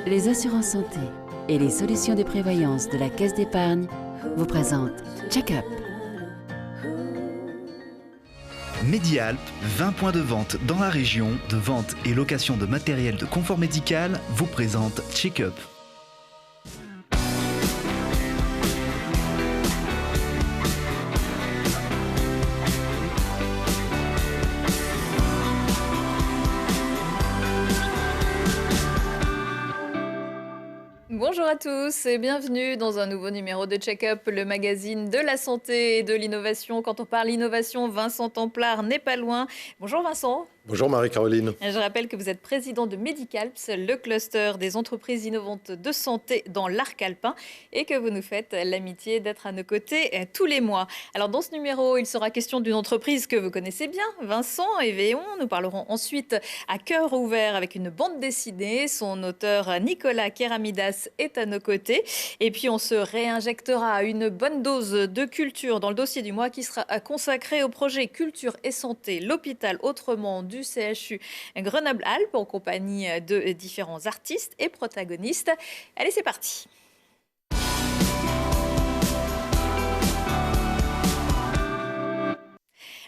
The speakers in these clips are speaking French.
Les assurances santé et les solutions de prévoyance de la Caisse d'épargne vous présentent Check-up. Medialp, 20 points de vente dans la région, de vente et location de matériel de confort médical, vous présente Check-up. Bonjour à tous et bienvenue dans un nouveau numéro de Check-up, le magazine de la santé et de l'innovation. Quand on parle innovation, Vincent Templard n'est pas loin. Bonjour Vincent. Bonjour Marie-Caroline. Je rappelle que vous êtes président de Medicalps, le cluster des entreprises innovantes de santé dans l'arc alpin, et que vous nous faites l'amitié d'être à nos côtés tous les mois. Alors dans ce numéro, il sera question d'une entreprise que vous connaissez bien, Vincent et Véon. Nous parlerons ensuite à cœur ouvert avec une bande dessinée. Son auteur Nicolas Keramidas est à nos côtés. Et puis on se réinjectera une bonne dose de culture dans le dossier du mois qui sera consacré au projet Culture et Santé, l'hôpital autrement du CHU Grenoble-Alpes en compagnie de différents artistes et protagonistes. Allez, c'est parti.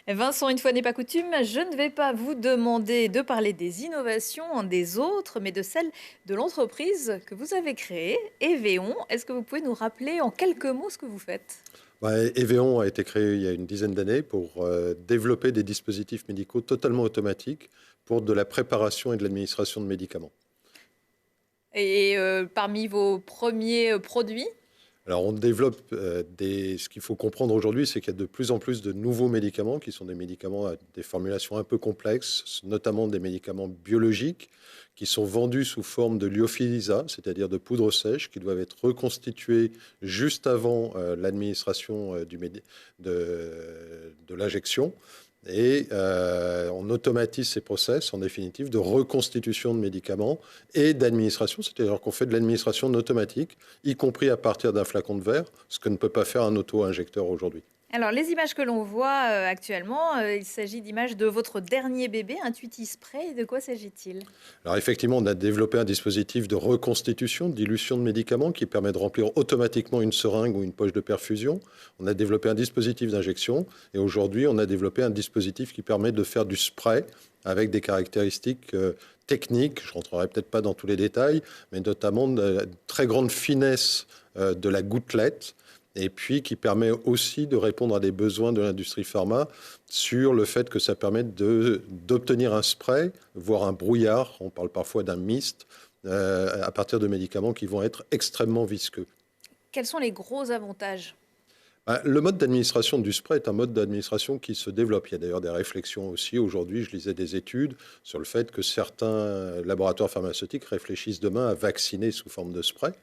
Vincent, une fois n'est pas coutume, je ne vais pas vous demander de parler des innovations des autres, mais de celles de l'entreprise que vous avez créée, Evéon. Est-ce que vous pouvez nous rappeler en quelques mots ce que vous faites ? Evéon a été créé il y a une dizaine d'années pour développer des dispositifs médicaux totalement automatiques pour de la préparation et de l'administration de médicaments. Et parmi vos premiers produits ? Alors, on développe ce qu'il faut comprendre aujourd'hui, c'est qu'il y a de plus en plus de nouveaux médicaments qui sont des médicaments à des formulations un peu complexes, notamment des médicaments biologiques qui sont vendus sous forme de lyophilisats, c'est-à-dire de poudre sèche, qui doivent être reconstitués juste avant l'administration de l'injection. Et on automatise ces process, en définitive, de reconstitution de médicaments et d'administration, c'est-à-dire qu'on fait de l'administration en automatique, y compris à partir d'un flacon de verre, ce que ne peut pas faire un auto-injecteur aujourd'hui. Alors, les images que l'on voit actuellement, il s'agit d'images de votre dernier bébé, Intuiti Spray. De quoi s'agit-il ? Alors, effectivement, on a développé un dispositif de reconstitution, de dilution de médicaments qui permet de remplir automatiquement une seringue ou une poche de perfusion. On a développé un dispositif d'injection et aujourd'hui, on a développé un dispositif qui permet de faire du spray avec des caractéristiques techniques. Je ne rentrerai peut-être pas dans tous les détails, mais notamment de très grande finesse de la gouttelette, et puis qui permet aussi de répondre à des besoins de l'industrie pharma sur le fait que ça permet d'obtenir un spray, voire un brouillard, on parle parfois d'un mist, à partir de médicaments qui vont être extrêmement visqueux. Quels sont les gros avantages ? Le mode d'administration du spray est un mode d'administration qui se développe. Il y a d'ailleurs des réflexions aussi. Aujourd'hui, je lisais des études sur le fait que certains laboratoires pharmaceutiques réfléchissent demain à vacciner sous forme de spray.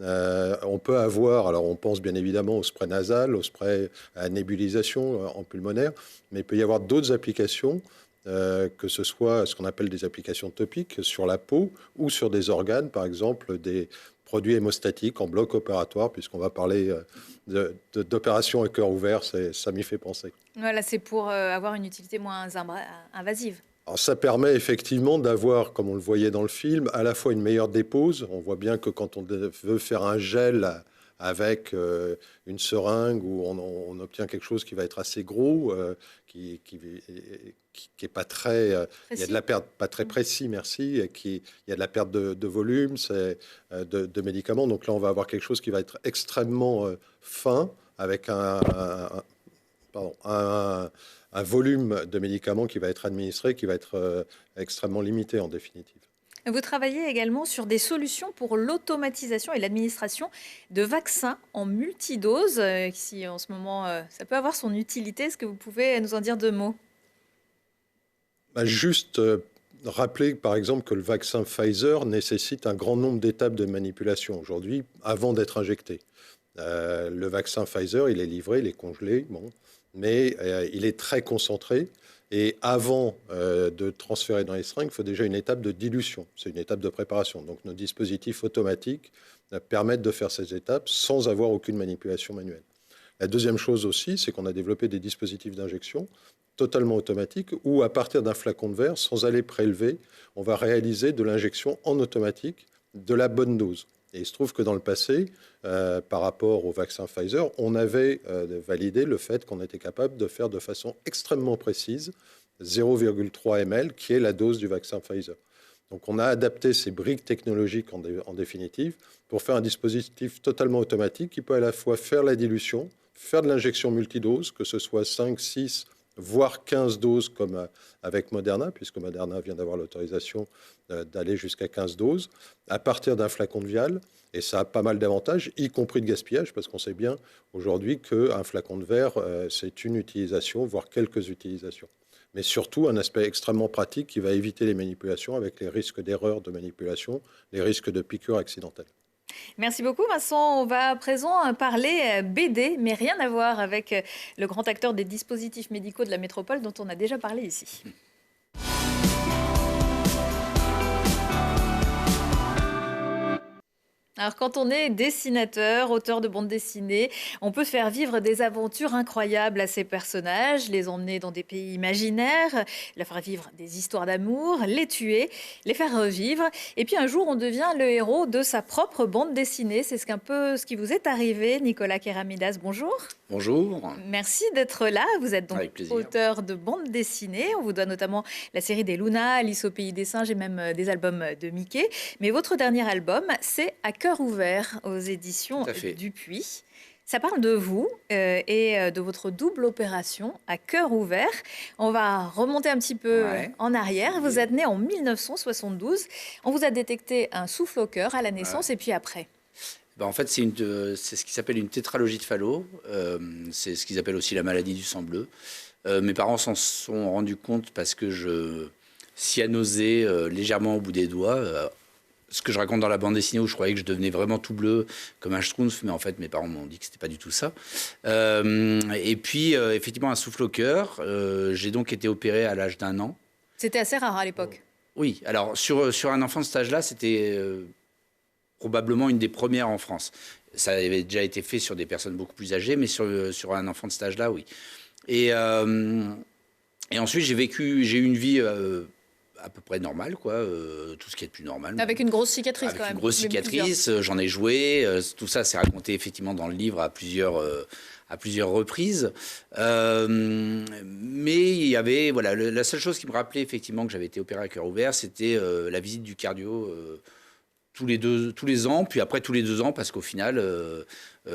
On peut avoir, alors on pense bien évidemment au spray nasal, au spray à nébulisation en pulmonaire, mais il peut y avoir d'autres applications, que ce soit ce qu'on appelle des applications topiques sur la peau ou sur des organes, par exemple des produits hémostatiques en bloc opératoire, puisqu'on va parler d'opérations à cœur ouvert, ça m'y fait penser. Voilà, c'est pour avoir une utilité moins invasive. Alors, ça permet effectivement d'avoir, comme on le voyait dans le film, à la fois une meilleure dépose. On voit bien que quand on veut faire un gel avec une seringue où on obtient quelque chose qui va être assez gros, qui est pas très, il y a de la perte, pas très précis, merci, et il y a de la perte de volume, de médicaments. Donc là, on va avoir quelque chose qui va être extrêmement fin avec un volume de médicaments qui va être administré, qui va être extrêmement limité en définitive. Vous travaillez également sur des solutions pour l'automatisation et l'administration de vaccins en multidose, qui en ce moment, ça peut avoir son utilité. Est-ce que vous pouvez nous en dire deux mots ? Juste rappeler par exemple que le vaccin Pfizer nécessite un grand nombre d'étapes de manipulation aujourd'hui avant d'être injecté. Le vaccin Pfizer, il est livré, il est congelé, mais il est très concentré. Et avant de transférer dans les seringues, il faut déjà une étape de dilution. C'est une étape de préparation. Donc nos dispositifs automatiques permettent de faire ces étapes sans avoir aucune manipulation manuelle. La deuxième chose aussi, c'est qu'on a développé des dispositifs d'injection totalement automatiques où, à partir d'un flacon de verre, sans aller prélever, on va réaliser de l'injection en automatique de la bonne dose. Et il se trouve que dans le passé, par rapport au vaccin Pfizer, on avait validé le fait qu'on était capable de faire de façon extrêmement précise 0,3 ml, qui est la dose du vaccin Pfizer. Donc on a adapté ces briques technologiques en définitive pour faire un dispositif totalement automatique qui peut à la fois faire la dilution, faire de l'injection multidose, que ce soit 5, 6, voire 15 doses comme avec Moderna, puisque Moderna vient d'avoir l'autorisation d'aller jusqu'à 15 doses, à partir d'un flacon de vial. Et ça a pas mal d'avantages, y compris de gaspillage, parce qu'on sait bien aujourd'hui qu'un flacon de verre, c'est une utilisation, voire quelques utilisations. Mais surtout un aspect extrêmement pratique qui va éviter les manipulations avec les risques d'erreur de manipulation, les risques de piqûres accidentelles. Merci beaucoup Vincent. On va à présent parler BD, mais rien à voir avec le grand acteur des dispositifs médicaux de la métropole dont on a déjà parlé ici. Alors quand on est dessinateur, auteur de bande dessinée, on peut faire vivre des aventures incroyables à ses personnages, les emmener dans des pays imaginaires, leur faire vivre des histoires d'amour, les tuer, les faire revivre. Et puis un jour, on devient le héros de sa propre bande dessinée. C'est un peu ce qui vous est arrivé, Nicolas Keramidas. Bonjour. Bonjour. Merci d'être là. Vous êtes donc auteur de bande dessinée. On vous doit notamment la série des Luna, Alice au pays des singes et même des albums de Mickey. Mais votre dernier album, c'est À cœur ouvert aux éditions Dupuis. Ça parle de vous et de votre double opération à cœur ouvert. On va remonter un petit peu en arrière. Vous êtes né en 1972. On vous a détecté un souffle au cœur à la naissance et puis après. En fait, c'est ce qui s'appelle une tétralogie de Fallot. C'est ce qu'ils appellent aussi la maladie du sang bleu. Mes parents s'en sont rendus compte parce que je cyanosais légèrement au bout des doigts. Ce que je raconte dans la bande dessinée où je croyais que je devenais vraiment tout bleu comme un schtroumpf, mais en fait mes parents m'ont dit que c'était pas du tout ça. Et puis effectivement un souffle au cœur. J'ai donc été opéré à l'âge d'1 an. C'était assez rare à l'époque. Oui, alors sur un enfant de cet âge-là, c'était probablement une des premières en France. Ça avait déjà été fait sur des personnes beaucoup plus âgées, mais sur un enfant de cet âge-là, oui. Et ensuite j'ai eu une vie à peu près normal, quoi, tout ce qui est de plus normal. Avec une grosse cicatrice, quand même. Une grosse cicatrice, j'en ai joué. Tout ça, c'est raconté effectivement dans le livre à plusieurs reprises. Mais il y avait, voilà, la seule chose qui me rappelait effectivement que j'avais été opéré à cœur ouvert, c'était la visite du cardio tous les ans, puis après tous les 2 ans, parce qu'au final,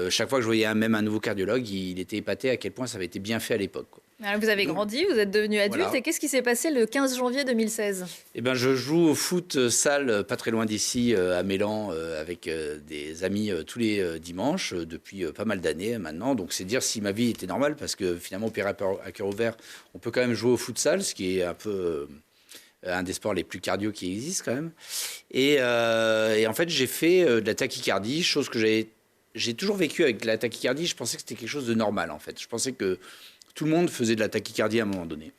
chaque fois que je voyais un nouveau cardiologue, il était épaté à quel point ça avait été bien fait à l'époque. Alors vous avez grandi, vous êtes devenu adulte, voilà. Et qu'est-ce qui s'est passé le 15 janvier 2016 ? Eh ben, je joue au foot salle, pas très loin d'ici, à Mélan, avec des amis tous les dimanches, depuis pas mal d'années maintenant. Donc c'est dire si ma vie était normale, parce que finalement, opéré à cœur ouvert, on peut quand même jouer au foot salle, ce qui est un peu un des sports les plus cardio qui existent quand même. Et en fait, j'ai fait de la tachycardie, chose que j'ai toujours vécu avec la tachycardie. Je pensais que c'était quelque chose de normal, en fait. Je pensais que tout le monde faisait de la tachycardie à un moment donné.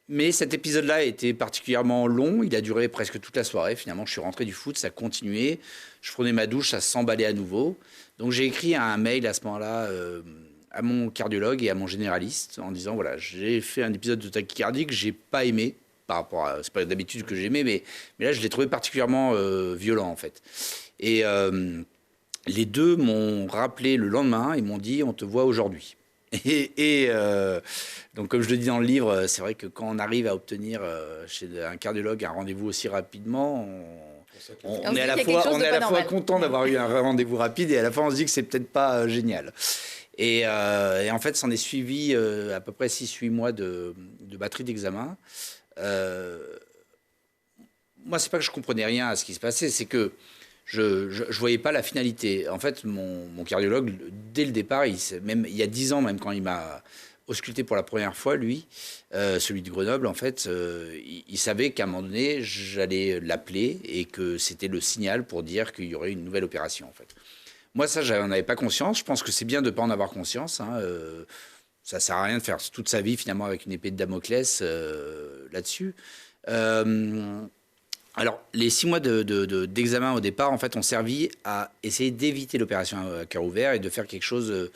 Mais cet épisode-là a été particulièrement long. Il a duré presque toute la soirée. Finalement, je suis rentré du foot, ça a continué. Je prenais ma douche, ça s'emballait à nouveau. Donc, j'ai écrit un mail à ce moment-là à mon cardiologue et à mon généraliste en disant, voilà, j'ai fait un épisode de tachycardie que j'ai pas aimé. Par rapport à, c'est pas d'habitude que j'aimais, mais là, je l'ai trouvé particulièrement violent, en fait. Et les deux m'ont rappelé le lendemain et m'ont dit, on te voit aujourd'hui. Donc, comme je le dis dans le livre, c'est vrai que quand on arrive à obtenir chez un cardiologue un rendez-vous aussi rapidement, on est à la fois content d'avoir eu un rendez-vous rapide et à la fois on se dit que c'est peut-être pas génial. Et en fait, s'en est suivi à peu près 6-8 mois de batterie d'examen. Moi, c'est pas que je comprenais rien à ce qui se passait, c'est que je voyais pas la finalité. En fait, mon cardiologue, dès le départ, il y a 10 ans, même quand il m'a ausculté pour la première fois, lui, celui de Grenoble, en fait, il savait qu'à un moment donné, j'allais l'appeler et que c'était le signal pour dire qu'il y aurait une nouvelle opération, en fait. Moi, ça, j'en avais pas conscience. Je pense que c'est bien de pas en avoir conscience, hein. Ça sert à rien de faire toute sa vie, finalement, avec une épée de Damoclès là-dessus. Alors, les 6 mois d'examen au départ, en fait, ont servi à essayer d'éviter l'opération à cœur ouvert et de faire quelque chose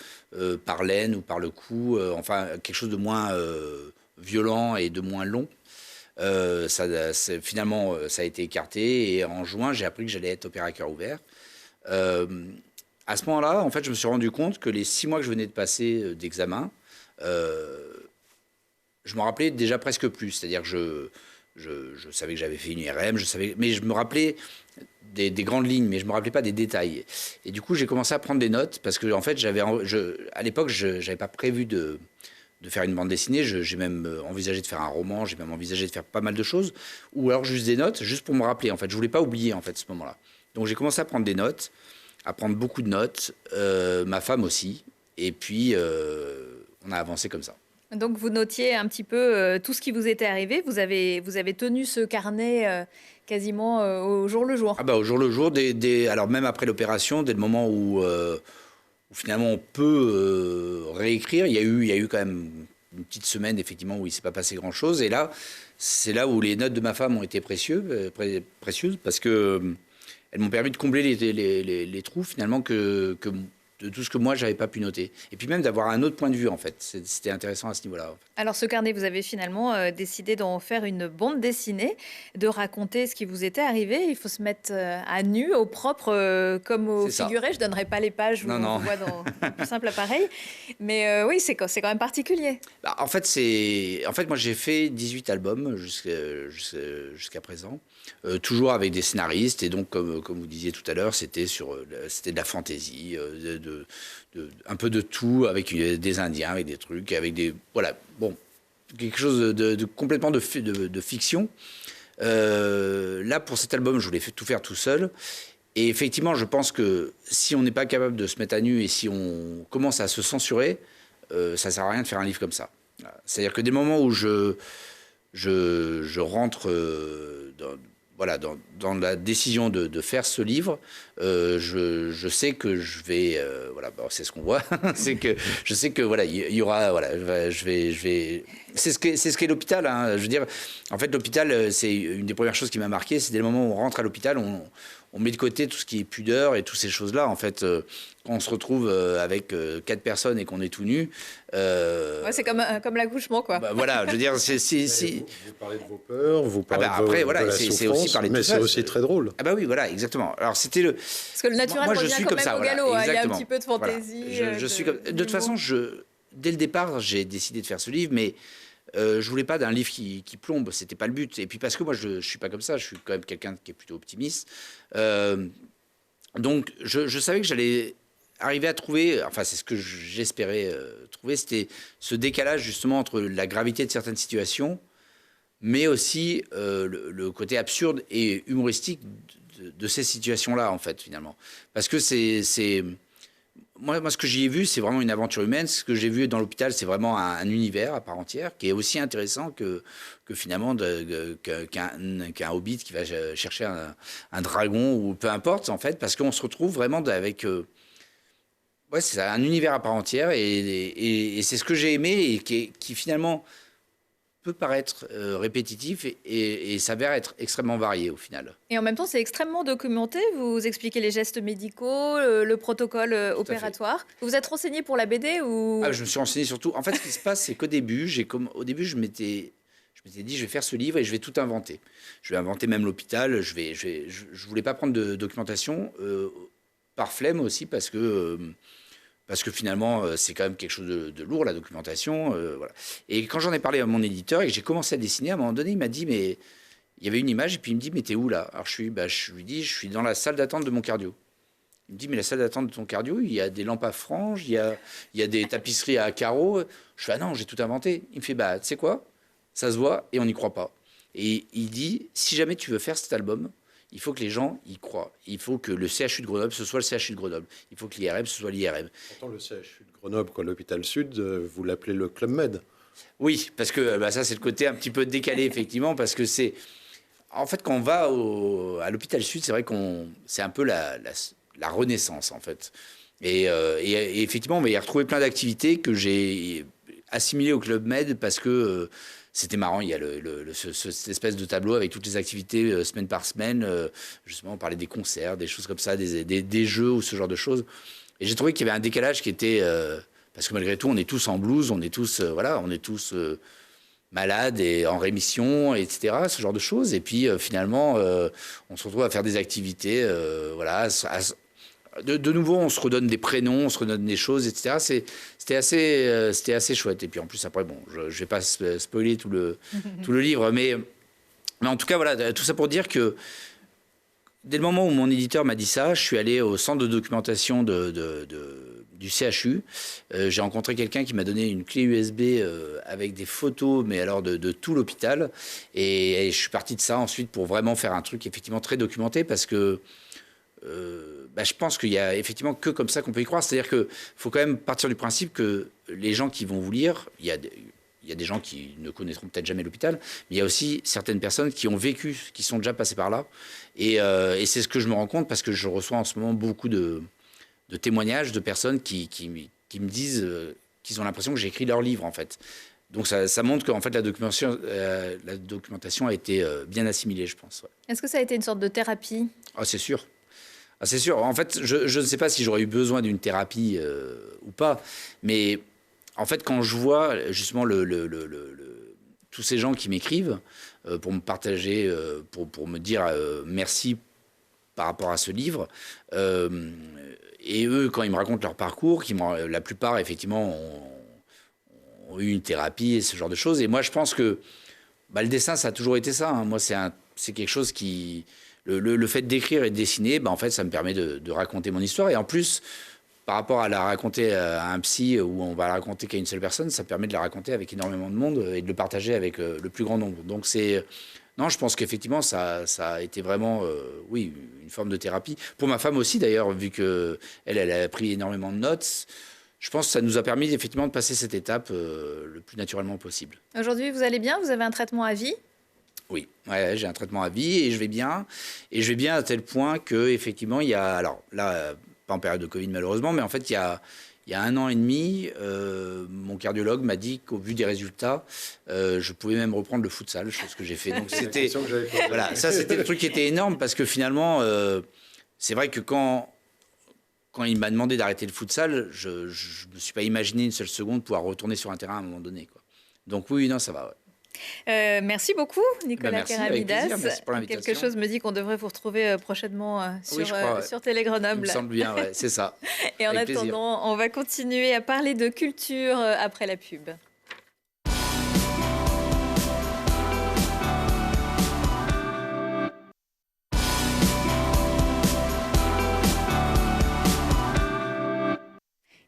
par l'aine ou par le cou, enfin, quelque chose de moins violent et de moins long. Finalement, ça a été écarté. Et en juin, j'ai appris que j'allais être opéré à cœur ouvert. À ce moment-là, en fait, je me suis rendu compte que les 6 mois que je venais de passer d'examen, je me rappelais déjà presque plus. C'est-à-dire que je savais que j'avais fait une IRM, mais je me rappelais des grandes lignes, mais je ne me rappelais pas des détails. Et du coup, j'ai commencé à prendre des notes parce que, en fait, à l'époque, je n'avais pas prévu de faire une bande dessinée. J'ai même envisagé de faire un roman, j'ai même envisagé de faire pas mal de choses, ou alors juste des notes, juste pour me rappeler. En fait, je voulais pas oublier en fait ce moment-là. Donc, j'ai commencé à prendre des notes, à prendre beaucoup de notes, ma femme aussi, et puis on a avancé comme ça. Donc vous notiez un petit peu tout ce qui vous était arrivé. Vous avez tenu ce carnet quasiment au jour le jour. Ah bah, au jour le jour, alors même après l'opération, dès le moment où finalement on peut réécrire, il y a eu quand même une petite semaine effectivement où il ne s'est pas passé grand-chose. Et là, c'est là où les notes de ma femme ont été précieuses parce que elles m'ont permis de combler les trous finalement de tout ce que moi, je n'avais pas pu noter. Et puis même d'avoir un autre point de vue, en fait. C'était intéressant à ce niveau-là. En fait. Alors, ce carnet, vous avez finalement décidé d'en faire une bande dessinée, de raconter ce qui vous était arrivé. Il faut se mettre à nu, au propre, comme au figuré. Je ne donnerai pas les pages où on voit dans le plus simple appareil. Mais oui, c'est quand même particulier. Bah, en fait, moi, j'ai fait 18 albums jusqu'à présent. Toujours avec des scénaristes. Et donc, comme vous disiez tout à l'heure, c'était de la fantaisie, un peu de tout, avec des Indiens, avec des trucs, avec des... Voilà, bon, quelque chose de complètement de fiction. Là, pour cet album, je voulais tout faire tout seul. Et effectivement, je pense que si on n'est pas capable de se mettre à nu et si on commence à se censurer, ça ne sert à rien de faire un livre comme ça. C'est-à-dire que des moments où je rentre dans la décision de faire ce livre, je sais que je vais, c'est ce qu'on voit, c'est que je sais que voilà, il y aura, voilà, je vais, c'est ce qu'est l'hôpital. Hein, je veux dire, en fait, l'hôpital, c'est une des premières choses qui m'a marqué, c'est dès le moment où on rentre à l'hôpital, on met de côté tout ce qui est pudeur et toutes ces choses-là. En fait, quand on se retrouve avec 4 personnes et qu'on est tout nu... Ouais, c'est comme l'accouchement, quoi. Bah, voilà, je veux dire... Vous parlez de vos peurs, vous parlez après, de la souffrance, aussi parler de mais tout ça, c'est aussi très drôle. Ah bah oui, voilà, exactement. Alors, c'était le... Parce que le naturel moi, je revient suis quand comme même ça, au galop. voilà, Il y a un petit peu de fantaisie. Voilà. Je suis comme... De toute façon, dès le départ, j'ai décidé de faire ce livre, mais... je voulais pas d'un livre qui plombe, c'était pas le but. Et puis parce que moi, je suis pas comme ça, je suis quand même quelqu'un qui est plutôt optimiste. Donc, je savais que j'allais arriver à trouver, enfin, c'est ce que j'espérais trouver, c'était ce décalage justement entre la gravité de certaines situations, mais aussi le côté absurde et humoristique de ces situations-là, en fait, finalement. Parce que moi, ce que j'y ai vu, c'est vraiment une aventure humaine. Ce que j'ai vu dans l'hôpital, c'est vraiment un univers à part entière qui est aussi intéressant que finalement qu'un hobbit qui va chercher un dragon ou peu importe, en fait, parce qu'on se retrouve vraiment avec... ouais, c'est un univers à part entière et c'est ce que j'ai aimé et qui finalement peut paraître répétitif et s'avère être extrêmement varié au final. Et en même temps, c'est extrêmement documenté. Vous expliquez les gestes médicaux, le protocole opératoire. Vous vous êtes renseigné pour la BD ou... Je me suis renseigné surtout. En fait, ce qui se passe, c'est qu'au début, je m'étais dit, je vais faire ce livre et je vais tout inventer. Je vais inventer même l'hôpital. Je voulais pas prendre de documentation par flemme aussi parce que finalement, c'est quand même quelque chose de lourd, la documentation. Voilà. Et quand j'en ai parlé à mon éditeur et que j'ai commencé à dessiner, à un moment donné, il m'a dit, mais il y avait une image, et puis il me dit, mais t'es où là? Alors je lui dis, je suis dans la salle d'attente de mon cardio. Il me dit, mais la salle d'attente de ton cardio, il y a des lampes à franges, il y a des tapisseries à carreaux. Je fais, ah non, j'ai tout inventé. Il me fait, bah, tu sais quoi? Ça se voit et on n'y croit pas. Et il dit, si jamais tu veux faire cet album, il faut que les gens y croient. Il faut que le CHU de Grenoble, ce soit le CHU de Grenoble. Il faut que l'IRM, ce soit l'IRM. Pourtant, le CHU de Grenoble, l'hôpital Sud, vous l'appelez le Club Med. Oui, parce que ça, c'est le côté un petit peu décalé, effectivement, parce que c'est... En fait, quand on va à l'hôpital Sud, c'est vrai c'est un peu la renaissance, en fait. Et effectivement, on va y retrouver plein d'activités que j'ai assimilées au Club Med parce que... c'était marrant, il y a cette espèce de tableau avec toutes les activités semaine par semaine. Justement, on parlait des concerts, des choses comme ça, des jeux ou ce genre de choses. Et j'ai trouvé qu'il y avait un décalage qui était... parce que malgré tout, on est tous en blouse, on est tous... malades et en rémission, etc., ce genre de choses. Et puis finalement, on se retrouve à faire des activités, voilà. De nouveau, on se redonne des prénoms, on se redonne des choses, etc. C'était assez chouette. Et puis en plus, après, bon, je ne vais pas spoiler tout le livre, mais en tout cas, voilà, tout ça pour dire que dès le moment où mon éditeur m'a dit ça, je suis allé au centre de documentation du CHU. J'ai rencontré quelqu'un qui m'a donné une clé USB avec des photos, mais alors de tout l'hôpital. Et je suis parti de ça ensuite pour vraiment faire un truc effectivement très documenté, parce que je pense qu'il y a effectivement que comme ça qu'on peut y croire. C'est-à-dire qu'il faut quand même partir du principe que les gens qui vont vous lire, il y a des gens qui ne connaîtront peut-être jamais l'hôpital, mais il y a aussi certaines personnes qui ont vécu, qui sont déjà passées par là. Et c'est ce que je me rends compte, parce que je reçois en ce moment beaucoup de témoignages de personnes qui me disent qu'ils ont l'impression que j'ai écrit leur livre, en fait. Donc ça montre qu'en fait la documentation a été bien assimilée, je pense. Ouais. Est-ce que ça a été une sorte de thérapie? Ah, c'est sûr. Ah, c'est sûr. En fait, je ne sais pas si j'aurais eu besoin d'une thérapie ou pas, mais en fait, quand je vois justement tous ces gens qui m'écrivent pour me partager, pour me dire merci par rapport à ce livre, et eux, quand ils me racontent leur parcours, la plupart, effectivement, ont eu une thérapie et ce genre de choses. Et moi, je pense que le dessin, ça a toujours été ça. Hein. Moi, c'est quelque chose qui... Le fait d'écrire et de dessiner, en fait, ça me permet de raconter mon histoire. Et en plus, par rapport à la raconter à un psy, où on va la raconter qu'à une seule personne, ça permet de la raconter avec énormément de monde et de le partager avec le plus grand nombre. Donc non, je pense qu'effectivement, ça a été vraiment, oui, une forme de thérapie. Pour ma femme aussi, d'ailleurs, vu qu'elle a pris énormément de notes. Je pense que ça nous a permis effectivement de passer cette étape le plus naturellement possible. Aujourd'hui, vous allez bien? Vous avez un traitement à vie? Oui, ouais, j'ai un traitement à vie et je vais bien. Et je vais bien à tel point qu'effectivement, il y a... Alors là, pas en période de Covid malheureusement, mais en fait, il y a 1 an et demi, mon cardiologue m'a dit qu'au vu des résultats, je pouvais même reprendre le futsal, chose que j'ai fait. Donc c'était... Voilà, ça c'était le truc qui était énorme, parce que finalement, c'est vrai que quand il m'a demandé d'arrêter le futsal, je ne me suis pas imaginé une seule seconde pouvoir retourner sur un terrain à un moment donné, quoi. Donc oui, non, ça va, ouais. Merci beaucoup, Nicolas merci, Keravidas. merci pour l'invitation. Quelque chose me dit qu'on devrait vous retrouver prochainement sur Télé Grenoble. Il me semble bien, ouais, c'est ça. Et en Avec attendant, plaisir. on va continuer à parler de culture après la pub.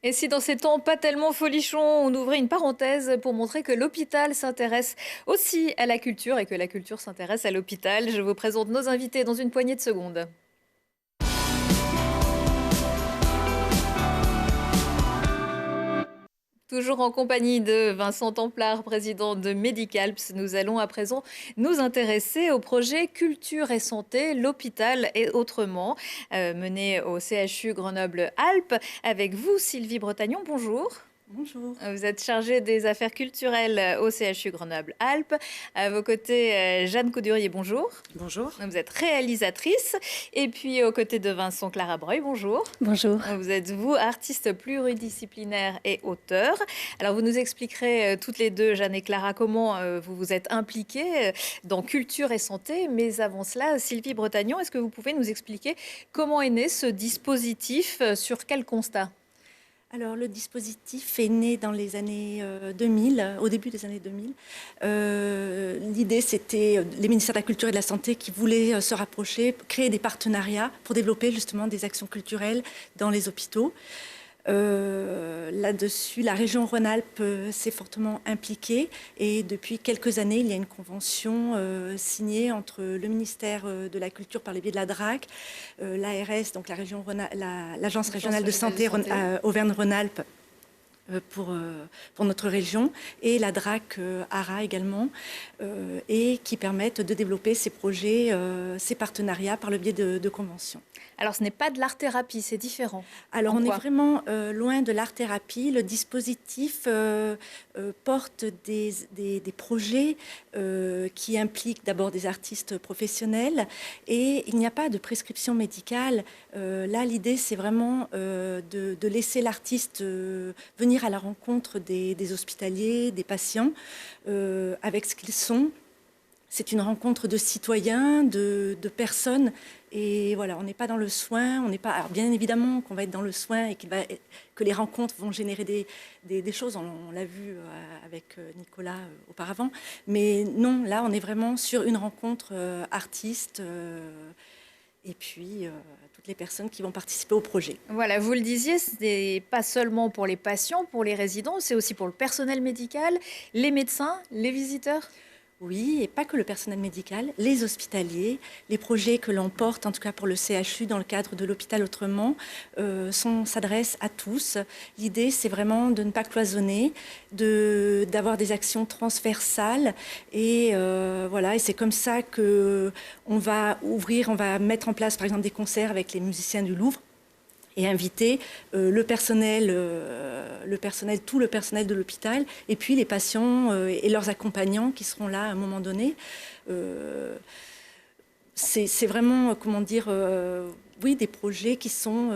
Et si dans ces temps pas tellement folichons, on ouvrait une parenthèse pour montrer que l'hôpital s'intéresse aussi à la culture et que la culture s'intéresse à l'hôpital, je vous présente nos invités dans une poignée de secondes. Toujours en compagnie de Vincent Templard, président de Medicalps, nous allons à présent nous intéresser au projet Culture et Santé, l'hôpital et autrement, mené au CHU Grenoble-Alpes. Avec vous, Sylvie Bretagnon, bonjour. Bonjour. Vous êtes chargée des affaires culturelles au CHU Grenoble-Alpes. À vos côtés, Jeanne Coudurier, bonjour. Bonjour. Vous êtes réalisatrice. Et puis, aux côtés de Vincent Clara Breuil, bonjour. Bonjour. Vous êtes, vous, artiste pluridisciplinaire et auteur. Alors, vous nous expliquerez toutes les deux, Jeanne et Clara, comment vous vous êtes impliquées dans Culture et Santé. Mais avant cela, Sylvie Bretagnon, est-ce que vous pouvez nous expliquer comment est né ce dispositif, sur quel constat ? Alors, le dispositif est né dans les années 2000, au début des années 2000. L'idée, c'était les ministères de la Culture et de la Santé qui voulaient se rapprocher, créer des partenariats pour développer justement des actions culturelles dans les hôpitaux. Là-dessus, la région Rhône-Alpes s'est fortement impliquée et depuis quelques années, il y a une convention signée entre le ministère de la Culture par le biais de la DRAC, l'ARS, donc l'Agence régionale de santé Auvergne-Rhône-Alpes, pour notre région, et la DRAC ARA également, et qui permettent de développer ces projets, ces partenariats par le biais de conventions. Alors, ce n'est pas de l'art-thérapie, c'est différent. Alors, on est vraiment loin de l'art-thérapie. Le dispositif porte des projets qui impliquent d'abord des artistes professionnels et il n'y a pas de prescription médicale. Là, l'idée, c'est vraiment de laisser l'artiste venir venir à la rencontre des hospitaliers, des patients, avec ce qu'ils sont. C'est une rencontre de citoyens, de personnes. Et voilà, on n'est pas dans le soin, on n'est pas. Alors bien évidemment qu'on va être dans le soin et que les rencontres vont générer des choses. On l'a vu avec Nicolas auparavant. Mais non, là, on est vraiment sur une rencontre artiste et puis toutes les personnes qui vont participer au projet. Voilà, vous le disiez, ce n'est pas seulement pour les patients, pour les résidents, c'est aussi pour le personnel médical, les médecins, les visiteurs. Oui, et pas que le personnel médical, les hospitaliers, les projets que l'on porte, en tout cas pour le CHU, dans le cadre de l'hôpital autrement, s'adressent à tous. L'idée, c'est vraiment de ne pas cloisonner, d'avoir des actions transversales. Et voilà, et c'est comme ça qu'on va ouvrir, on va mettre en place, par exemple, des concerts avec les musiciens du Louvre, et inviter tout le personnel de l'hôpital, et puis les patients et leurs accompagnants qui seront là à un moment donné. C'est vraiment, comment dire, oui, des projets qui sont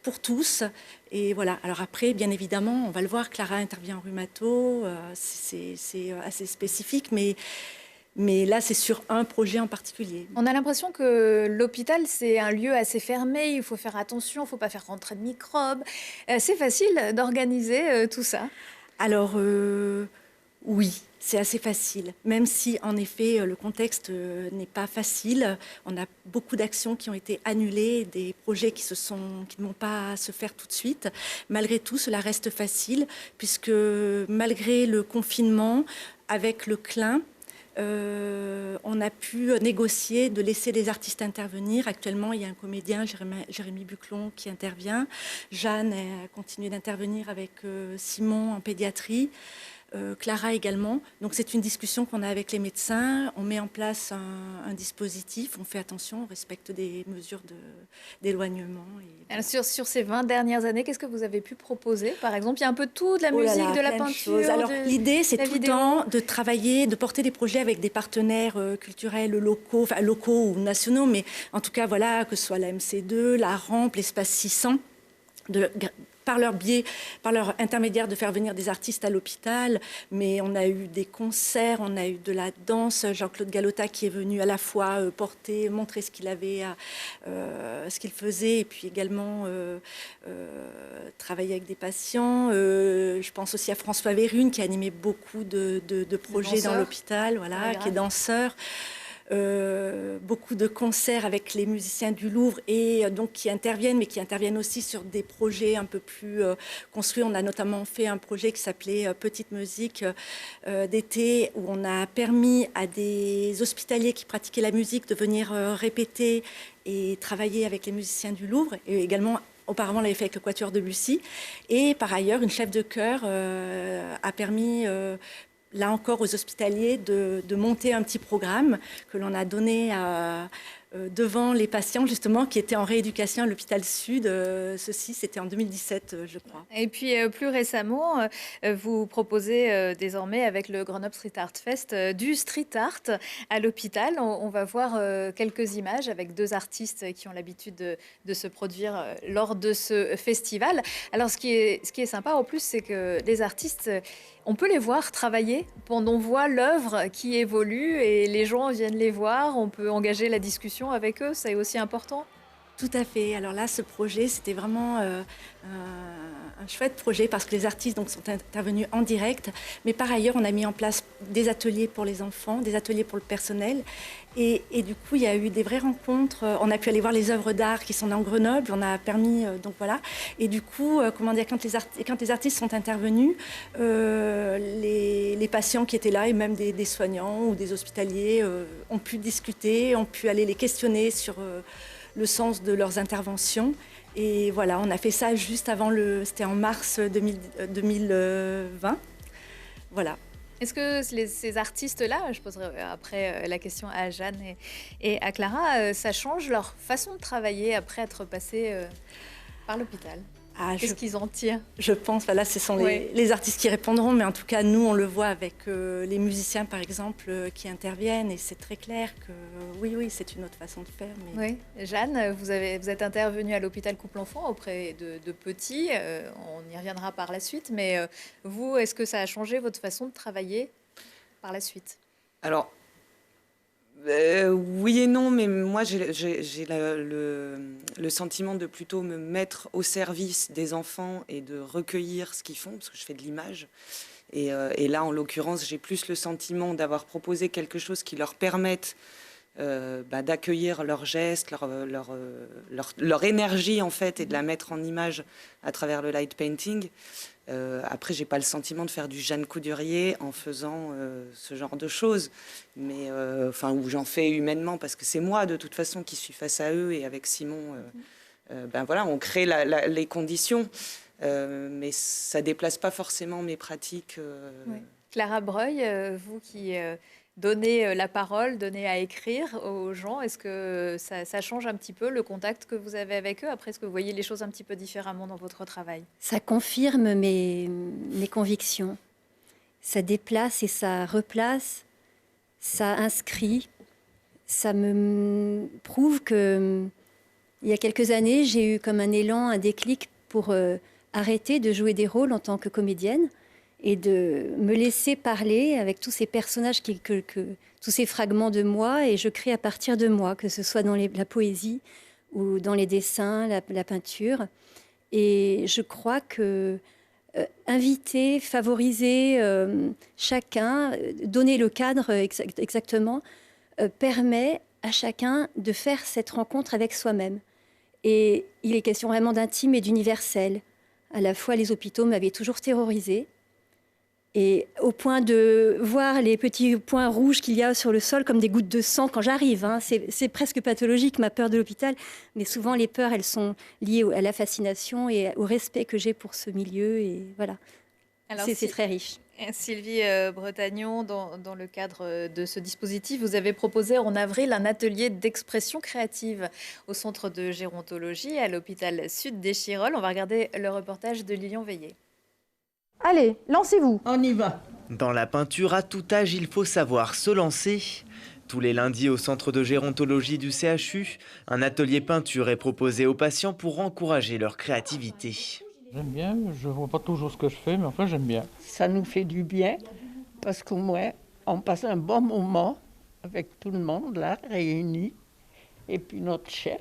pour tous. Et voilà. Alors après, bien évidemment, on va le voir, Clara intervient en rhumato, c'est assez spécifique, mais là, c'est sur un projet en particulier. On a l'impression que l'hôpital, c'est un lieu assez fermé, il faut faire attention, il ne faut pas faire rentrer de microbes. C'est facile d'organiser tout ça? Alors, oui, c'est assez facile. Même si, en effet, le contexte n'est pas facile. On a beaucoup d'actions qui ont été annulées, des projets qui ne vont pas se faire tout de suite. Malgré tout, cela reste facile, puisque malgré le confinement, avec le CLIN, on a pu négocier de laisser les artistes intervenir. Actuellement, il y a un comédien, Jérémy Buclon, qui intervient. Jeanne a continué d'intervenir avec Simon en pédiatrie. Clara également. Donc c'est une discussion qu'on a avec les médecins. On met en place un dispositif, on fait attention, on respecte des mesures d'éloignement. Alors sur ces 20 dernières années, qu'est-ce que vous avez pu proposer? Par exemple, il y a un peu de tout, de la musique, de la peinture. Alors l'idée, c'est tout le temps de travailler, de porter des projets avec des partenaires culturels locaux ou nationaux, mais en tout cas, voilà, que ce soit la MC2, la Rampe, l'Espace 600, par leur biais, par leur intermédiaire, de faire venir des artistes à l'hôpital. Mais on a eu des concerts, on a eu de la danse. Jean-Claude Galota qui est venu à la fois montrer ce qu'il avait, ce qu'il faisait, et puis également travailler avec des patients. Je pense aussi à François Vérune qui a animé beaucoup de projets dans l'hôpital, voilà, qui est danseur. Beaucoup de concerts avec les musiciens du Louvre et donc qui interviennent aussi sur des projets un peu plus construits. On a notamment fait un projet qui s'appelait Petite Musique d'été, où on a permis à des hospitaliers qui pratiquaient la musique de venir répéter et travailler avec les musiciens du Louvre, et également auparavant, on l'avait fait avec le Quatuor de Bussy. Et par ailleurs, une chef de chœur a permis là encore aux hospitaliers de monter un petit programme que l'on a donné devant les patients justement qui étaient en rééducation à l'hôpital Sud. Ceci, c'était en 2017, je crois. Et puis plus récemment, vous proposez désormais avec le Grenoble Street Art Fest du street art à l'hôpital. On va voir quelques images avec deux artistes qui ont l'habitude de se produire lors de ce festival. Alors ce qui est sympa en plus, c'est que les artistes, on peut les voir travailler. On voit l'œuvre qui évolue et les gens viennent les voir. On peut engager la discussion avec eux, c'est aussi important. Tout à fait. Alors là, ce projet, c'était vraiment un chouette projet parce que les artistes donc, sont intervenus en direct. Mais par ailleurs, on a mis en place des ateliers pour les enfants, des ateliers pour le personnel. Et du coup, il y a eu des vraies rencontres. On a pu aller voir les œuvres d'art qui sont dans Grenoble. On a permis, donc voilà. Et du coup, quand les artistes sont intervenus, les patients qui étaient là, et même des soignants ou des hospitaliers, ont pu discuter, ont pu aller les questionner sur le sens de leurs interventions. Et voilà, on a fait ça juste avant c'était en mars 2020. Voilà. Est-ce que ces artistes-là, je poserai après la question à Jeanne et à Clara, ça change leur façon de travailler après être passés par l'hôpital? Qu'est-ce qu'ils en tirent? Je pense, voilà, ce sont les artistes qui répondront, mais en tout cas, nous, on le voit avec les musiciens, par exemple, qui interviennent, et c'est très clair que oui, c'est une autre façon de faire. Mais... Oui. Jeanne, vous êtes intervenue à l'hôpital Couple-Enfant auprès de petits, on y reviendra par la suite, mais vous, est-ce que ça a changé votre façon de travailler par la suite? Alors, oui et non, mais moi j'ai le sentiment de plutôt me mettre au service des enfants et de recueillir ce qu'ils font, parce que je fais de l'image. Et là, en l'occurrence, j'ai plus le sentiment d'avoir proposé quelque chose qui leur permette d'accueillir leurs gestes, leur énergie en fait, et de la mettre en image à travers le light painting. Après, j'ai pas le sentiment de faire du Jeanne Coudurier en faisant ce genre de choses, mais où j'en fais humainement, parce que c'est moi de toute façon qui suis face à eux, et avec Simon, on crée les conditions, mais ça déplace pas forcément mes pratiques. Oui. Clara Breuil, vous qui donnez la parole, donnez à écrire aux gens, est-ce que ça change un petit peu le contact que vous avez avec eux? Après, est-ce que vous voyez les choses un petit peu différemment dans votre travail? Ça confirme mes convictions. Ça déplace et ça replace, ça inscrit. Ça me prouve que, il y a quelques années, j'ai eu comme un élan, un déclic pour arrêter de jouer des rôles en tant que comédienne et de me laisser parler avec tous ces personnages, tous ces fragments de moi, et je crée à partir de moi, que ce soit dans la poésie ou dans les dessins, la peinture. Et je crois que inviter, favoriser chacun, donner le cadre exactement, permet à chacun de faire cette rencontre avec soi-même. Et il est question vraiment d'intime et d'universel. À la fois, les hôpitaux m'avaient toujours terrorisée, et au point de voir les petits points rouges qu'il y a sur le sol comme des gouttes de sang quand j'arrive. C'est presque pathologique, ma peur de l'hôpital. Mais souvent, les peurs, elles sont liées à la fascination et au respect que j'ai pour ce milieu. Et voilà, c'est très riche. Sylvie Bretagnon, dans le cadre de ce dispositif, vous avez proposé en avril un atelier d'expression créative au centre de gérontologie à l'hôpital Sud d'Échirolles. On va regarder le reportage de Lilian Veillé. Allez, lancez-vous. On y va. Dans la peinture, à tout âge, il faut savoir se lancer. Tous les lundis, au centre de gérontologie du CHU, un atelier peinture est proposé aux patients pour encourager leur créativité. J'aime bien, je ne vois pas toujours ce que je fais, mais enfin j'aime bien. Ça nous fait du bien, parce qu'au moins, on passe un bon moment avec tout le monde là, réunis. Et puis notre chef,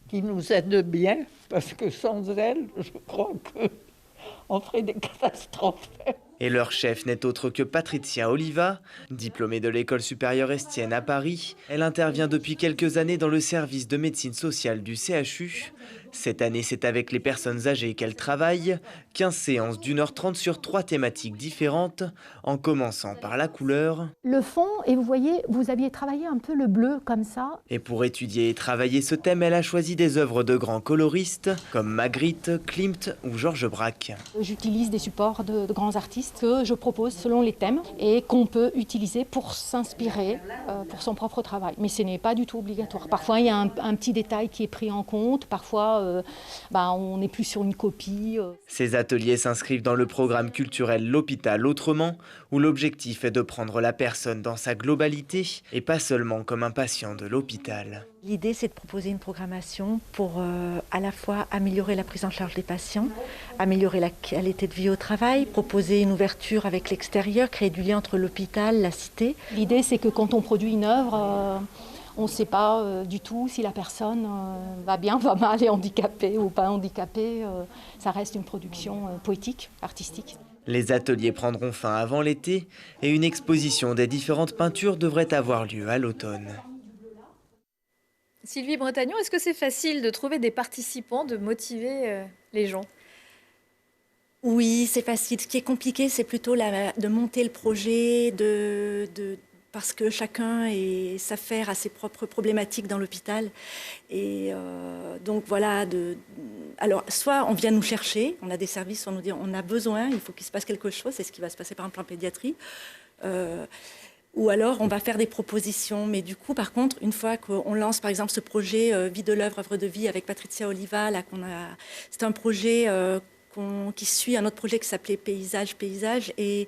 qui nous aide bien, parce que sans elle, je crois que on ferait des catastrophes. Et leur chef n'est autre que Patricia Oliva, diplômée de l'école supérieure Estienne à Paris. Elle intervient depuis quelques années dans le service de médecine sociale du CHU. Cette année, c'est avec les personnes âgées qu'elle travaille. 15 séances d'1h30 sur 3 thématiques différentes, en commençant par la couleur. Le fond, et vous voyez, vous aviez travaillé un peu le bleu comme ça. Et pour étudier et travailler ce thème, elle a choisi des œuvres de grands coloristes, comme Magritte, Klimt ou Georges Braque. J'utilise des supports de grands artistes que je propose selon les thèmes et qu'on peut utiliser pour s'inspirer pour son propre travail. Mais ce n'est pas du tout obligatoire. Parfois, il y a un petit détail qui est pris en compte. Parfois, on n'est plus sur une copie. Ces ateliers s'inscrivent dans le programme culturel L'Hôpital Autrement, où l'objectif est de prendre la personne dans sa globalité et pas seulement comme un patient de l'hôpital. L'idée, c'est de proposer une programmation pour à la fois améliorer la prise en charge des patients, améliorer la qualité de vie au travail, proposer une ouverture avec l'extérieur, créer du lien entre l'hôpital, la cité. L'idée, c'est que quand on produit une œuvre, on ne sait pas du tout si la personne va bien, va mal, est handicapée ou pas handicapée. Ça reste une production poétique, artistique. Les ateliers prendront fin avant l'été et une exposition des différentes peintures devrait avoir lieu à l'automne. Sylvie Bretagnon, est-ce que c'est facile de trouver des participants, de motiver les gens? Oui, c'est facile. Ce qui est compliqué, c'est plutôt de monter le projet, parce que chacun est s'affaire à ses propres problématiques dans l'hôpital. Et donc voilà, alors soit on vient nous chercher, on a des services, on nous dit on a besoin, il faut qu'il se passe quelque chose, c'est ce qui va se passer par exemple en pédiatrie. Ou alors, on va faire des propositions. Mais du coup, par contre, une fois qu'on lance, par exemple, ce projet Vie de l'œuvre, œuvre de vie avec Patricia Oliva, là, c'est un projet qui suit un autre projet qui s'appelait Paysage. Et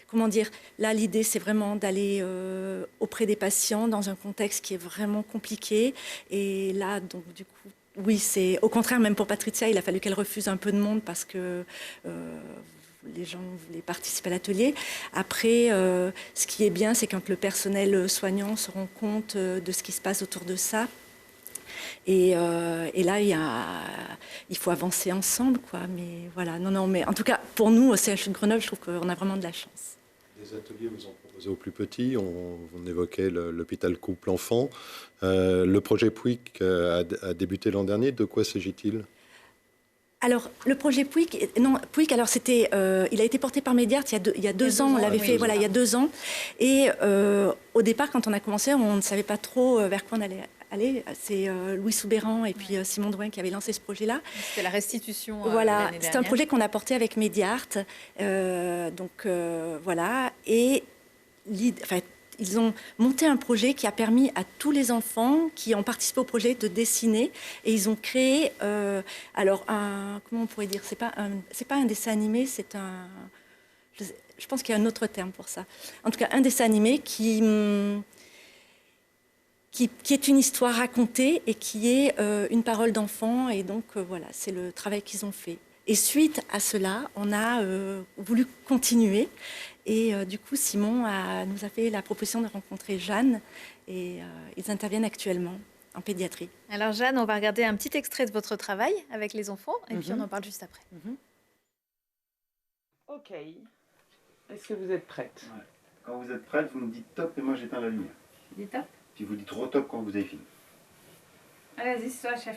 comment dire, là, l'idée, c'est vraiment d'aller auprès des patients dans un contexte qui est vraiment compliqué. Et là, donc, du coup, oui, c'est au contraire, même pour Patricia, il a fallu qu'elle refuse un peu de monde parce que les gens voulaient participer à l'atelier. Après, ce qui est bien, c'est quand le personnel soignant se rend compte de ce qui se passe autour de ça. Et là, il faut avancer ensemble, quoi. Mais voilà, non, mais en tout cas, pour nous, au CHU de Grenoble, je trouve qu'on a vraiment de la chance. Des ateliers vous ont proposé aux plus petits. On évoquait l'hôpital couple-enfant. Le projet Pouic a débuté l'an dernier. De quoi s'agit-il ? Alors, le projet Pouic, alors c'était, il a été porté par Mediart il y a deux ans. On l'avait fait, voilà, il y a 2 ans. Et au départ, quand on a commencé, on ne savait pas trop vers quoi on allait aller. C'est Louis Soubéran et puis Simon Drouin qui avaient lancé ce projet-là. C'était la restitution. Voilà, c'est un projet qu'on a porté avec Mediart. Voilà. Et ils ont monté un projet qui a permis à tous les enfants qui ont participé au projet de dessiner, et ils ont créé, comment on pourrait dire, c'est pas un dessin animé, c'est un, je pense qu'il y a un autre terme pour ça. En tout cas, un dessin animé qui est une histoire racontée et qui est une parole d'enfant, et donc voilà, c'est le travail qu'ils ont fait. Et suite à cela, on a voulu continuer. Et du coup, Simon nous a fait la proposition de rencontrer Jeanne. Et ils interviennent actuellement en pédiatrie. Alors Jeanne, on va regarder un petit extrait de votre travail avec les enfants. Et puis on en parle juste après. Ok. Est-ce que vous êtes prête ? Ouais. Quand vous êtes prête, vous me dites top et moi j'éteins la lumière. Dis top. Puis vous dites top quand vous avez fini. Allez, vas-y, c'est toi, chef.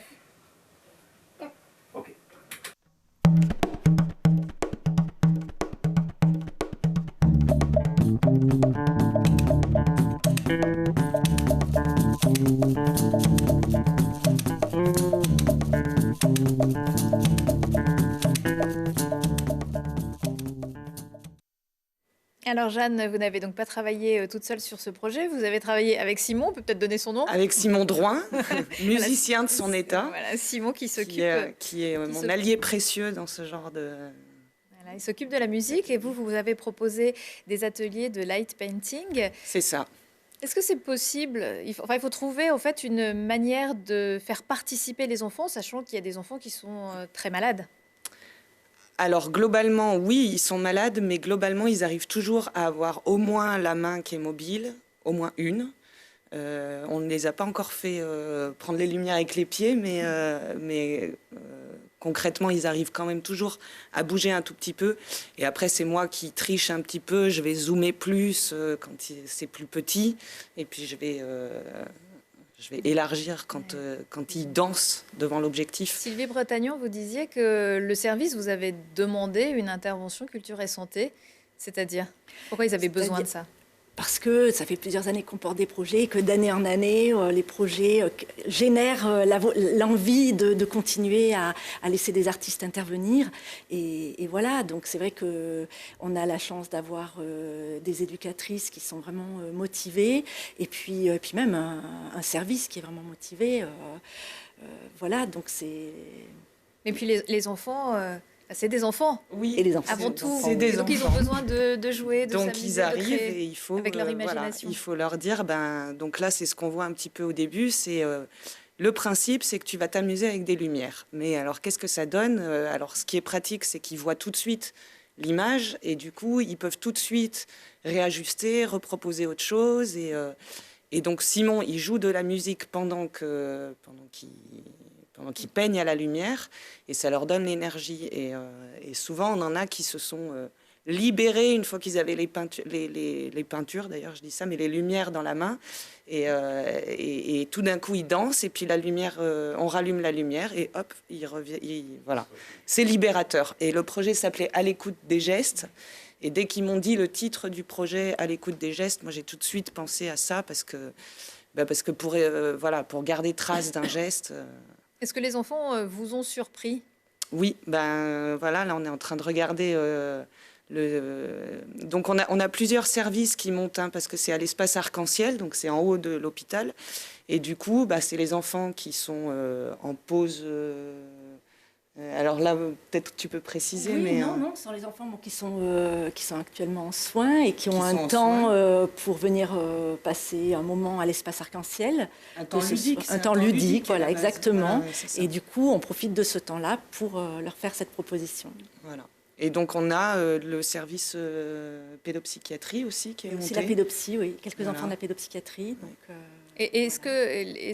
Top. Ok. Alors Jeanne, vous n'avez donc pas travaillé toute seule sur ce projet, vous avez travaillé avec Simon, on peut peut-être donner son nom ? Avec Simon Drouin, musicien de son état. Voilà, Simon qui s'occupe... Qui est mon allié précieux dans ce genre de... Voilà, il s'occupe de la musique et vous avez proposé des ateliers de light painting. C'est ça. Est-ce que c'est possible ? Il faut trouver en fait une manière de faire participer les enfants, sachant qu'il y a des enfants qui sont très malades. Alors globalement, oui, ils sont malades, mais globalement, ils arrivent toujours à avoir au moins la main qui est mobile, au moins une. On ne les a pas encore fait prendre les lumières avec les pieds, mais concrètement, ils arrivent quand même toujours à bouger un tout petit peu. Et après, c'est moi qui triche un petit peu. Je vais zoomer plus quand c'est plus petit. Et puis, je vais élargir quand ils dansent devant l'objectif. Sylvie Bretagnon, vous disiez que le service vous avait demandé une intervention culture et santé. C'est-à-dire, pourquoi ils avaient besoin de ça ? Parce que ça fait plusieurs années qu'on porte des projets et que d'année en année, les projets génèrent l'envie de continuer à laisser des artistes intervenir. Et voilà, donc c'est vrai qu'on a la chance d'avoir des éducatrices qui sont vraiment motivées et puis même un service qui est vraiment motivé. Voilà, donc c'est... Et puis les enfants... c'est des enfants. Oui, et les enfants. Avant tout. C'est des donc enfants. ils ont besoin de jouer, de donc s'amuser, ils arrivent de créer et il faut avec leur imagination. Voilà, il faut leur dire donc là c'est ce qu'on voit un petit peu au début, c'est le principe c'est que tu vas t'amuser avec des lumières. Mais alors qu'est-ce que ça donne ? Alors ce qui est pratique c'est qu'ils voient tout de suite l'image et du coup ils peuvent tout de suite réajuster, reproposer autre chose et donc Simon il joue de la musique pendant qu'ils peignent à la lumière, et ça leur donne l'énergie. Et souvent, on en a qui se sont libérés une fois qu'ils avaient les peintures, d'ailleurs je dis ça, mais les lumières dans la main. Et tout d'un coup, ils dansent, et puis la lumière, on rallume la lumière, et hop, ils reviennent. Voilà, c'est libérateur. Et le projet s'appelait « À l'écoute des gestes ». Et dès qu'ils m'ont dit le titre du projet « À l'écoute des gestes », moi j'ai tout de suite pensé à ça, parce que pour garder trace d'un geste... Est-ce que les enfants vous ont surpris ? Oui, voilà, là on est en train de regarder Donc on a plusieurs services qui montent, hein, parce que c'est à l'espace arc-en-ciel, donc c'est en haut de l'hôpital. Et du coup, c'est les enfants qui sont en pause. Alors là, peut-être tu peux préciser. Oui, mais non, ce sont les enfants qui sont actuellement en soins et qui ont un temps pour venir passer un moment à l'espace arc-en-ciel. Un temps ludique. Un temps ludique, voilà, base. exactement. Voilà, et du coup, on profite de ce temps-là pour leur faire cette proposition. Voilà. Et donc, on a le service pédopsychiatrie aussi qui est monté. Aussi la pédopsie, oui. Quelques enfants de la pédopsychiatrie. Donc, Et est-ce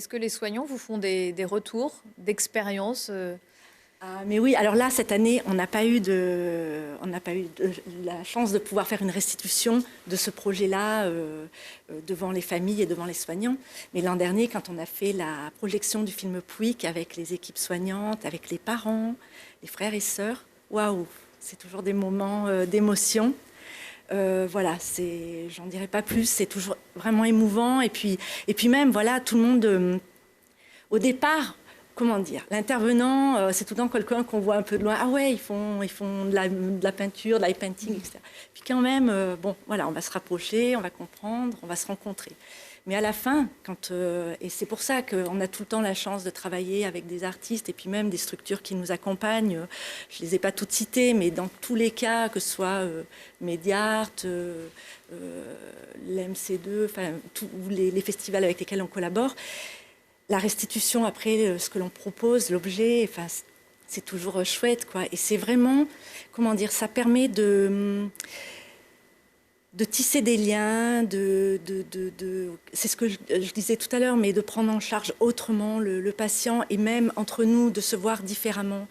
que les soignants vous font des retours d'expérience mais oui, alors là, cette année, on n'a pas eu la chance de pouvoir faire une restitution de ce projet-là devant les familles et devant les soignants. Mais l'an dernier, quand on a fait la projection du film Pouic avec les équipes soignantes, avec les parents, les frères et sœurs, waouh, c'est toujours des moments d'émotion. Voilà, j'en dirais pas plus, c'est toujours vraiment émouvant. Et puis même, voilà, tout le monde, au départ, comment dire, l'intervenant, c'est tout le temps quelqu'un qu'on voit un peu de loin. Ah ouais, ils font de la peinture, de l'eye painting, etc. Puis quand même, voilà, on va se rapprocher, on va comprendre, on va se rencontrer. Mais à la fin, et c'est pour ça qu'on a tout le temps la chance de travailler avec des artistes et puis même des structures qui nous accompagnent. Je ne les ai pas toutes citées, mais dans tous les cas, que ce soit Mediart, l'MC2, enfin, tous les festivals avec lesquels on collabore, la restitution après ce que l'on propose, l'objet, enfin, c'est toujours chouette, quoi. Et c'est vraiment, comment dire, ça permet de tisser des liens, c'est ce que je disais tout à l'heure, mais de prendre en charge autrement le patient et même entre nous de se voir différemment.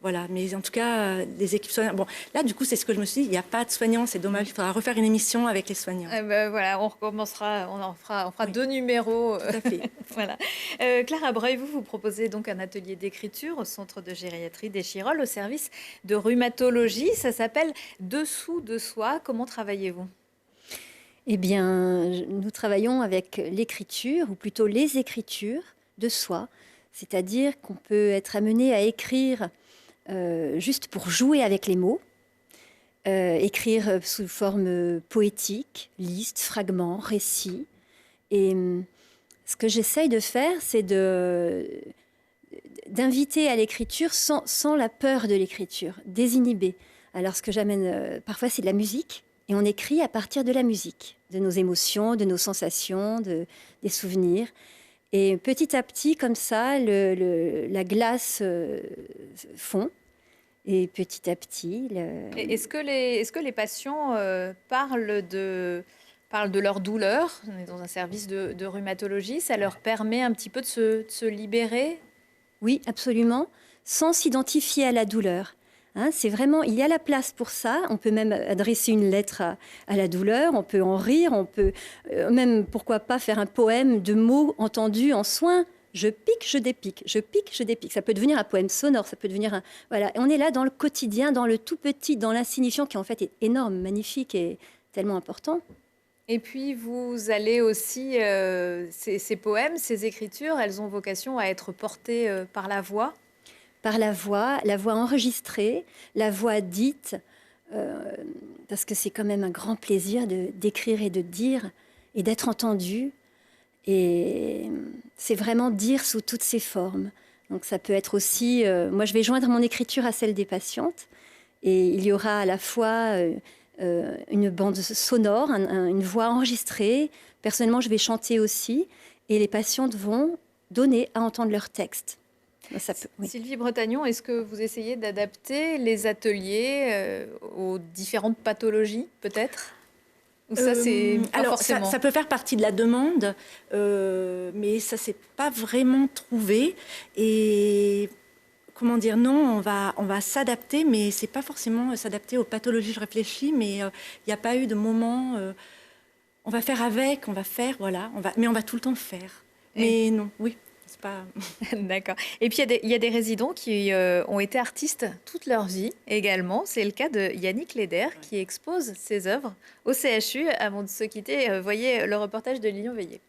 Voilà, mais en tout cas, les équipes soignantes... Bon, là, du coup, c'est ce que je me suis dit, il n'y a pas de soignants, c'est dommage, il faudra refaire une émission avec les soignants. Voilà, on recommencera, on fera oui. 2 numéros. Tout à fait. Voilà. Clara Breuil, vous proposez donc un atelier d'écriture au Centre de gériatrie d'Échirolles, au service de rhumatologie. Ça s'appelle Dessous de soi. Comment travaillez-vous ? Eh bien, nous travaillons avec l'écriture, ou plutôt les écritures de soi. C'est-à-dire qu'on peut être amené à écrire juste pour jouer avec les mots, écrire sous forme poétique, listes, fragments, récits. Et ce que j'essaye de faire, c'est d'inviter à l'écriture sans la peur de l'écriture, désinhibée. Alors ce que j'amène parfois, c'est de la musique, et on écrit à partir de la musique, de nos émotions, de nos sensations, des souvenirs. Et petit à petit, comme ça, la glace fond. Et petit à petit... Est-ce que les patients parlent de leur douleur? On est dans un service de rhumatologie. Ça leur permet un petit peu de se libérer? Oui, absolument, sans s'identifier à la douleur. Hein, c'est vraiment, il y a la place pour ça. On peut même adresser une lettre à la douleur, on peut en rire, on peut même, pourquoi pas, faire un poème de mots entendus en soins. Je pique, je dépique, je pique, je dépique. Ça peut devenir un poème sonore, ça peut devenir un... Voilà, et on est là dans le quotidien, dans le tout petit, dans l'insignifiant qui en fait est énorme, magnifique et tellement important. Et puis vous allez aussi, ces poèmes, ces écritures, elles ont vocation à être portées par la voix? Par la voix enregistrée, la voix dite, parce que c'est quand même un grand plaisir d'écrire et de dire et d'être entendu. Et c'est vraiment dire sous toutes ses formes. Donc ça peut être aussi... moi, je vais joindre mon écriture à celle des patientes. Et il y aura à la fois une bande sonore, une voix enregistrée. Personnellement, je vais chanter aussi. Et les patientes vont donner à entendre leur texte. Oui. Sylvie Bretagnon, est-ce que vous essayez d'adapter les ateliers aux différentes pathologies, peut-être? Ou ça, c'est pas alors, forcément... ça peut faire partie de la demande, mais ça ne s'est pas vraiment trouvé. Et comment dire, non, on va s'adapter, mais ce n'est pas forcément s'adapter aux pathologies. Je réfléchis, mais il n'y a pas eu de moment... on va faire avec, on va faire, voilà. Mais on va tout le temps faire. Mais non, oui. Pas... D'accord. Et puis, il y a des résidents qui ont été artistes toute leur vie également. C'est le cas de Yannick Leder, qui expose ses œuvres au CHU. Avant de se quitter, voyez le reportage de Lilian Veillé.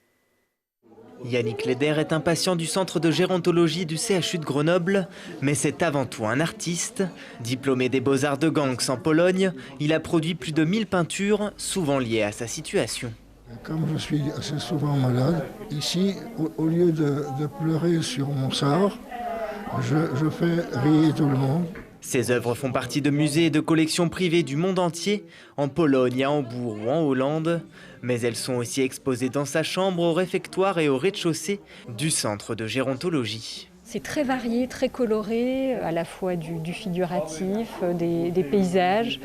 Yannick Leder est un patient du centre de gérontologie du CHU de Grenoble, mais c'est avant tout un artiste. Diplômé des Beaux-Arts de Gans en Pologne, il a produit plus de 1000 peintures, souvent liées à sa situation. Comme je suis assez souvent malade, ici, au lieu de pleurer sur mon sort, je fais rire tout le monde. Ses œuvres font partie de musées et de collections privées du monde entier, en Pologne, à Hambourg ou en Hollande. Mais elles sont aussi exposées dans sa chambre, au réfectoire et au rez-de-chaussée du centre de gérontologie. C'est très varié, très coloré, à la fois du figuratif, des paysages,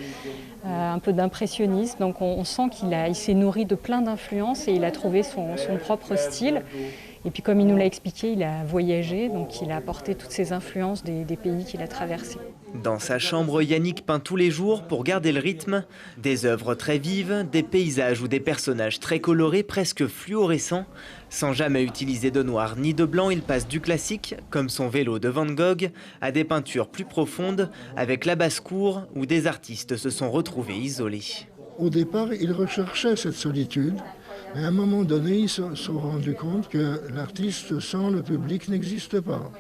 un peu d'impressionnisme. Donc on sent qu'il s'est nourri de plein d'influences et il a trouvé son propre style. Et puis comme il nous l'a expliqué, il a voyagé, donc il a apporté toutes ces influences des pays qu'il a traversés. Dans sa chambre, Yannick peint tous les jours pour garder le rythme. Des œuvres très vives, des paysages ou des personnages très colorés, presque fluorescents. Sans jamais utiliser de noir ni de blanc, il passe du classique, comme son vélo de Van Gogh, à des peintures plus profondes, avec la basse-cour, où des artistes se sont retrouvés isolés. Au départ, il recherchait cette solitude. Mais à un moment donné, ils se sont rendus compte que l'artiste sans le public n'existe pas.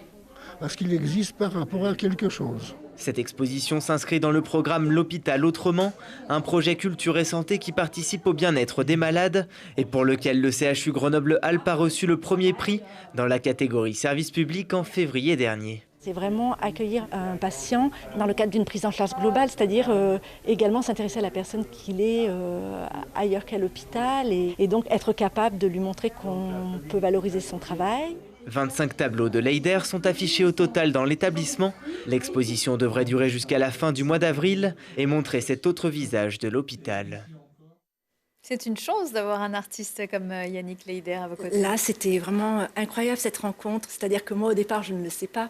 Parce qu'il existe par rapport à quelque chose. Cette exposition s'inscrit dans le programme L'Hôpital Autrement, un projet culture et santé qui participe au bien-être des malades et pour lequel le CHU Grenoble-Alpes a reçu le premier prix dans la catégorie service public en février dernier. C'est vraiment accueillir un patient dans le cadre d'une prise en charge globale, c'est-à-dire également s'intéresser à la personne qu'il est ailleurs qu'à l'hôpital et donc être capable de lui montrer qu'on peut valoriser son travail. 25 tableaux de Leder sont affichés au total dans l'établissement. L'exposition devrait durer jusqu'à la fin du mois d'avril et montrer cet autre visage de l'hôpital. C'est une chance d'avoir un artiste comme Yannick Leder à vos côtés. Là, c'était vraiment incroyable cette rencontre, c'est-à-dire que moi au départ, je ne le sais pas.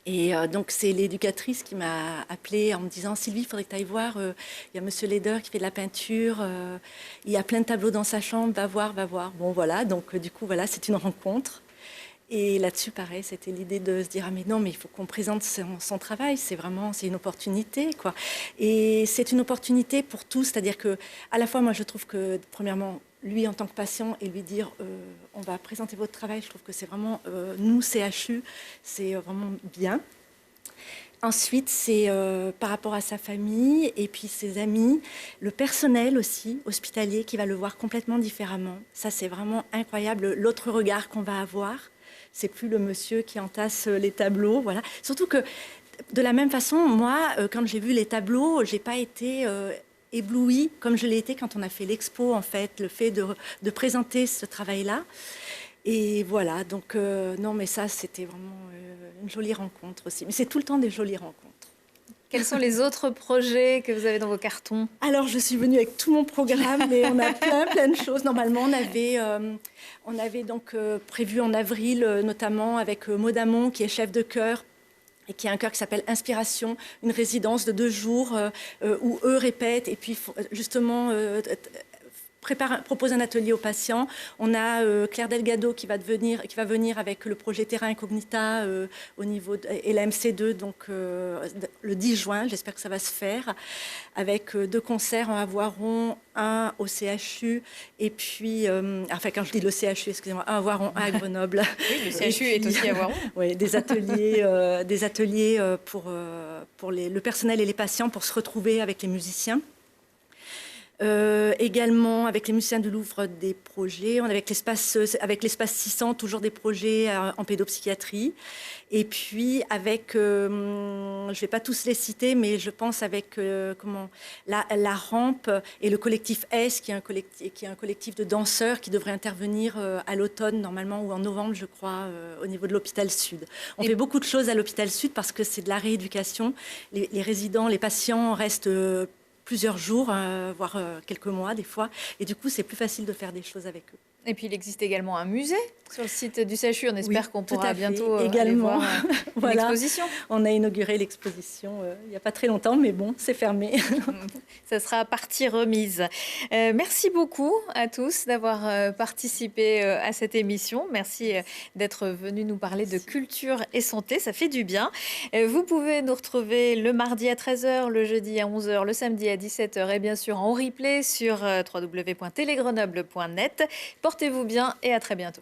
Et donc c'est l'éducatrice qui m'a appelée en me disant « Sylvie, il faudrait que tu ailles voir, il y a monsieur Leder qui fait de la peinture, il y a plein de tableaux dans sa chambre, va voir, va voir ». Bon voilà, donc du coup voilà, c'est une rencontre. Et là-dessus, pareil, c'était l'idée de se dire « Ah mais non, mais il faut qu'on présente son travail, c'est une opportunité, quoi ». Et c'est une opportunité pour tous, c'est-à-dire que à la fois, moi je trouve que premièrement, lui en tant que patient et lui dire on va présenter votre travail, je trouve que c'est vraiment, nous CHU, c'est vraiment bien. Ensuite, c'est par rapport à sa famille et puis ses amis, le personnel aussi, hospitalier, qui va le voir complètement différemment. Ça, c'est vraiment incroyable, l'autre regard qu'on va avoir. C'est plus le monsieur qui entasse les tableaux, voilà. Surtout que, de la même façon, moi, quand j'ai vu les tableaux, j'ai pas été éblouie comme je l'ai été quand on a fait l'expo, en fait, le fait de présenter ce travail-là. Et voilà, donc non, mais ça, c'était vraiment une jolie rencontre aussi. Mais c'est tout le temps des jolies rencontres. Quels sont les autres projets que vous avez dans vos cartons? Alors, je suis venue avec tout mon programme, mais on a plein de choses. Normalement, on avait donc prévu en avril, notamment avec Maud Amon, qui est chef de chœur, et qui a un chœur qui s'appelle Inspiration, une résidence de 2 jours où eux répètent et puis justement propose un atelier aux patients. On a Claire Delgado qui va venir avec le projet Terra Incognita au niveau et la MC2 donc le 10 juin. J'espère que ça va se faire avec 2 concerts en Avoiron, un au CHU et puis enfin quand je dis le CHU, excusez-moi, un à Avoiron, un à Grenoble. Oui, le CHU est aussi à Avoiron. Oui, des ateliers pour le personnel et les patients pour se retrouver avec les musiciens. Également avec les musiciens du Louvre des projets, on avec l'espace 600 toujours des projets en pédopsychiatrie et puis avec je vais pas tous les citer mais je pense avec la rampe et le collectif S qui est un collectif de danseurs qui devrait intervenir à l'automne normalement ou en novembre je crois au niveau de l'hôpital Sud. On fait beaucoup de choses à l'hôpital Sud parce que c'est de la rééducation. Les résidents, les patients restent plusieurs jours, voire quelques mois des fois. Et du coup, c'est plus facile de faire des choses avec eux. Et puis, il existe également un musée sur le site du CHU. On espère qu'on pourra bientôt également aller voir voilà. l'exposition. On a inauguré l'exposition il n'y a pas très longtemps, mais bon, c'est fermé. Ça sera à partie remise. Merci beaucoup à tous d'avoir participé à cette émission. Merci d'être venus nous parler de culture et santé. Ça fait du bien. Vous pouvez nous retrouver le mardi à 13h, le jeudi à 11h, le samedi à 17h et bien sûr en replay sur www.telegrenoble.net. Portez-vous bien et à très bientôt.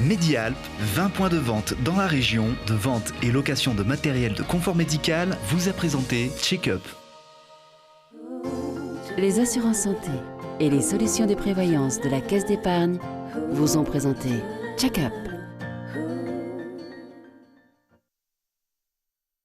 Medialp, 20 points de vente dans la région, de vente et location de matériel de confort médical, vous a présenté Check-up. Les assurances santé et les solutions de prévoyance de la Caisse d'épargne vous ont présenté Check-up.